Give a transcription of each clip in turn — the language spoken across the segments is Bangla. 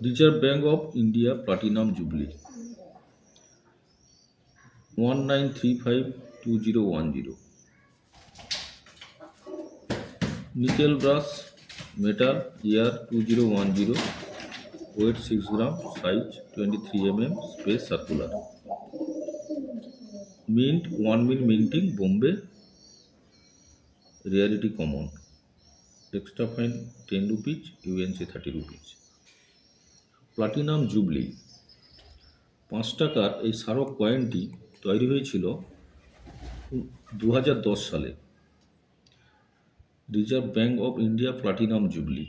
Reserve Bank of India platinum jubilee 19352010 nickel brass metal year 2010 weight 6 gram size 23 space circular mint 1 mill minting Bombay rarity common extra fine 10 rupees UNC 30 rupees platinum jubilee 5 টাকার এই স্মারক কয়েনটি তৈরি হয়েছিল 2010 সালে। Reserve Bank of India platinum jubilee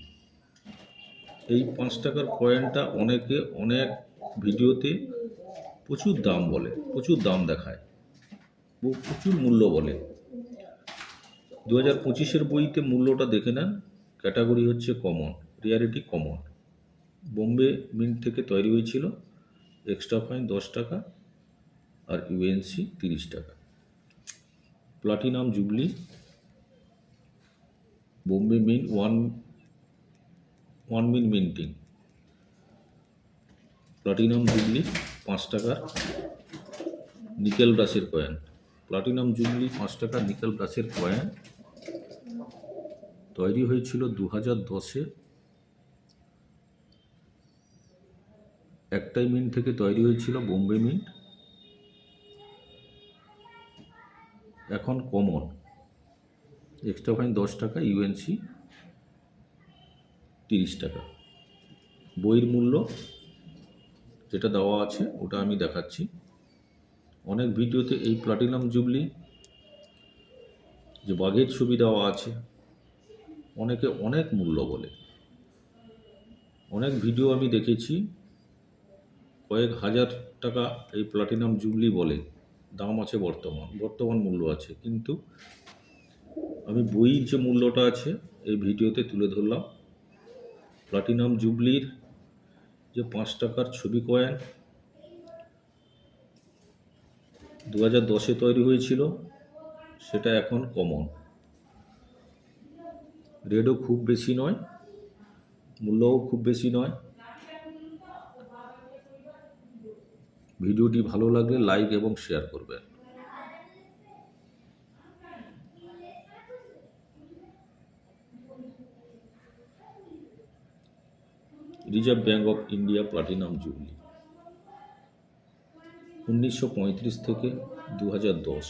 এই 5 টাকার কয়েনটা অনেকে অনেক ভিডিওতে প্রচুর দাম বলে, প্রচুর দাম দেখায়, প্রচুর মূল্য বলে। 2025-এর বইতে মূল্যটা দেখে নেন। ক্যাটাগরি হচ্ছে common, rarity common. Bombay mint থেকে তৈরি হয়েছিল। এক্সট্রা ফাইন 10 টাকা আর ইউএনসি 30 টাকা। Platinum jubilee Bombay mint 1 mill minting. Platinum jubilee 5 টাকার নিকেল ব্রাশের কয়েন। প্লাটিনাম জুবলি 5 টাকার নিকেল ব্রাশের কয়েন তৈরি হয়েছিল 2010-এ। একটাই মিন্ট থেকে তৈরি হয়েছিল, বোম্বে মিন্ট। এখন কমন, এক্সট্রা ফাইন 10 টাকা, ইউএনসি 30 টাকা। বইয়ের মূল্য যেটা দেওয়া আছে ওটা আমি দেখাচ্ছি। অনেক ভিডিওতে এই প্লাটিনাম জুবলি যে বাঘের ছবি দেওয়া আছে, অনেকে অনেক মূল্য বলে। অনেক ভিডিও আমি দেখেছি, কয়েক হাজার টাকা এই প্লাটিনাম জুবলি বলে, দাম আছে বর্তমান মূল্য আছে। কিন্তু আমি বইয়ের যে মূল্যটা আছে এই ভিডিওতে তুলে ধরলাম। প্লাটিনাম জুবলির যে 5 টাকার ছবি কয়েন 2010-এ তৈরি হয়েছিল, সেটা এখন কমন। রেটও খুব বেশি নয়, মূল্যও খুব বেশি নয়। ভিডিওটি ভালো লাগলে লাইক এবং শেয়ার করবেন। Reserve Bank of India platinum jubilee 1935 থেকে 2010।